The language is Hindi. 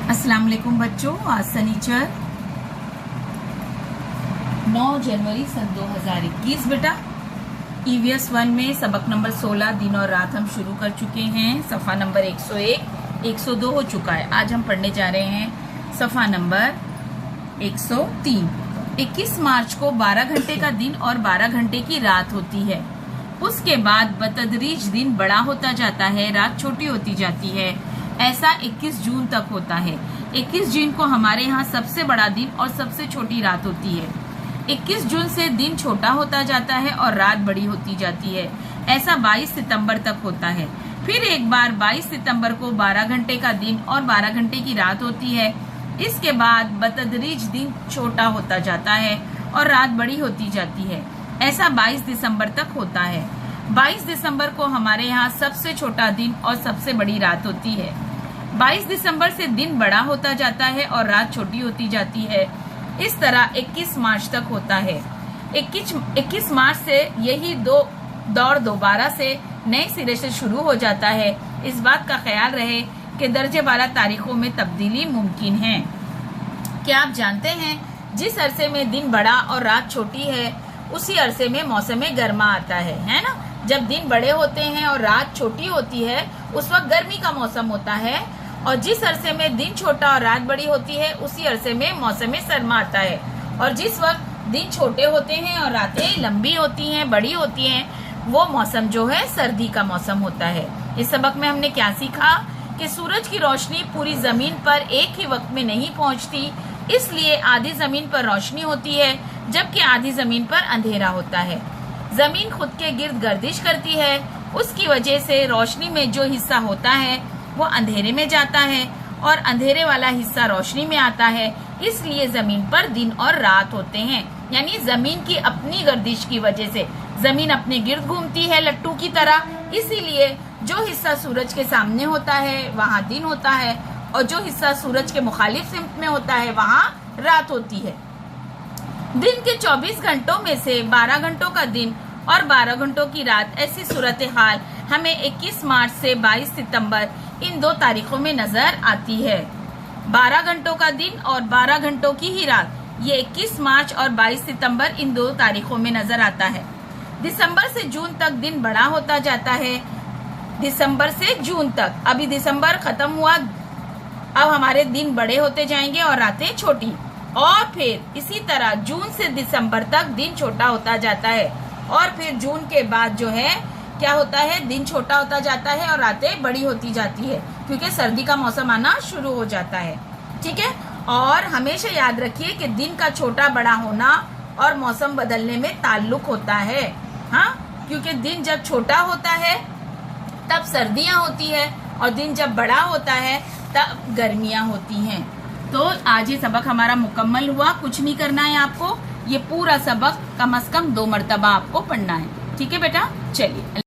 अस्सलाम वालेकुम बच्चों। आज शनिचर 9 जनवरी सन 2021 बेटा EVS 1 में सबक नंबर 16 दिन और रात हम शुरू कर चुके हैं। सफ़ा नंबर 101 102 हो चुका है। आज हम पढ़ने जा रहे हैं सफ़ा नंबर 103। 21 मार्च को 12 घंटे का दिन और 12 घंटे की रात होती है। उसके बाद बतदरीज दिन बड़ा होता जाता है, रात छोटी होती जाती है। ऐसा 21 जून तक होता है। 21 जून को हमारे यहाँ सबसे बड़ा दिन और सबसे छोटी रात होती है। 21 जून से दिन छोटा होता जाता है और रात बड़ी होती जाती है। ऐसा 22 सितंबर तक होता है। फिर एक बार 22 सितंबर को 12 घंटे का दिन और 12 घंटे की रात होती है। इसके बाद बतदरीज दिन छोटा होता जाता है और रात बड़ी होती जाती है। ऐसा 22 दिसंबर तक होता है। 22 दिसंबर को हमारे यहाँ सबसे छोटा दिन और सबसे बड़ी रात होती है। 22 दिसंबर से दिन बड़ा होता जाता है और रात छोटी होती जाती है। इस तरह 21 मार्च तक होता है। 21 मार्च से यही दौर दोबारा से नए सिरे से शुरू हो जाता है। इस बात का ख्याल रहे कि दर्जे वाला तारीखों में तब्दीली मुमकिन है। क्या आप जानते हैं, जिस अरसे में दिन बड़ा और रात छोटी है उसी अरसे में मौसम गर्मा आता है ना। जब दिन बड़े होते हैं और रात छोटी होती है उस वक्त गर्मी का मौसम होता है, और जिस अरसे में दिन छोटा और रात बड़ी होती है उसी अरसे में मौसम सरमा आता है। और जिस वक्त दिन छोटे होते हैं और रातें लंबी होती हैं, बड़ी होती हैं, वो मौसम जो है सर्दी का मौसम होता है। इस सबक में हमने क्या सीखा कि सूरज की रोशनी पूरी जमीन पर एक ही वक्त में नहीं पहुंचती, इसलिए आधी जमीन पर रोशनी होती है जबकि आधी जमीन पर अंधेरा होता है। जमीन खुद के गिर्द गर्दिश करती है, उसकी वजह से रोशनी में जो हिस्सा होता है वो अंधेरे में जाता है और अंधेरे वाला हिस्सा रोशनी में आता है। इसलिए जमीन पर दिन और रात होते हैं। यानी जमीन की अपनी गर्दिश की वजह से जमीन अपने गिर्द घूमती है लट्टू की तरह, इसीलिए जो हिस्सा सूरज के सामने होता है वहाँ दिन होता है और जो हिस्सा सूरज के मुखालिफ सिमत में होता है वहाँ रात होती है। दिन के 24 घंटों में से 12 घंटों का दिन और 12 घंटों की रात, ऐसी सूरत हाल हमें 21 मार्च से 22 सितंबर इन दो तारीखों में नजर आती है। 12 घंटों का दिन और 12 घंटों की ही रात, ये 21 मार्च और 22 सितंबर इन दो तारीखों में नजर आता है। दिसंबर से जून तक दिन बड़ा होता जाता है। दिसंबर से जून तक, अभी दिसंबर खत्म हुआ, अब हमारे दिन बड़े होते जाएंगे और रातें छोटी, और फिर इसी तरह जून से दिसंबर तक दिन छोटा होता जाता है और फिर जून के बाद जो है क्या होता है, दिन छोटा होता जाता है और रातें बड़ी होती जाती है, क्योंकि सर्दी का मौसम आना शुरू हो जाता है। ठीक है, और हमेशा याद रखिए कि दिन का छोटा बड़ा होना और मौसम बदलने में ताल्लुक होता है। हाँ, क्योंकि दिन जब छोटा होता है तब सर्दियां होती है और दिन जब बड़ा होता है तब गर्मियां होती हैं। तो आज ये सबक हमारा मुकम्मल हुआ। कुछ नहीं करना है आपको, ये पूरा सबक कम से कम 2 मरतबा आपको पढ़ना है। ठीक है बेटा, चलिए।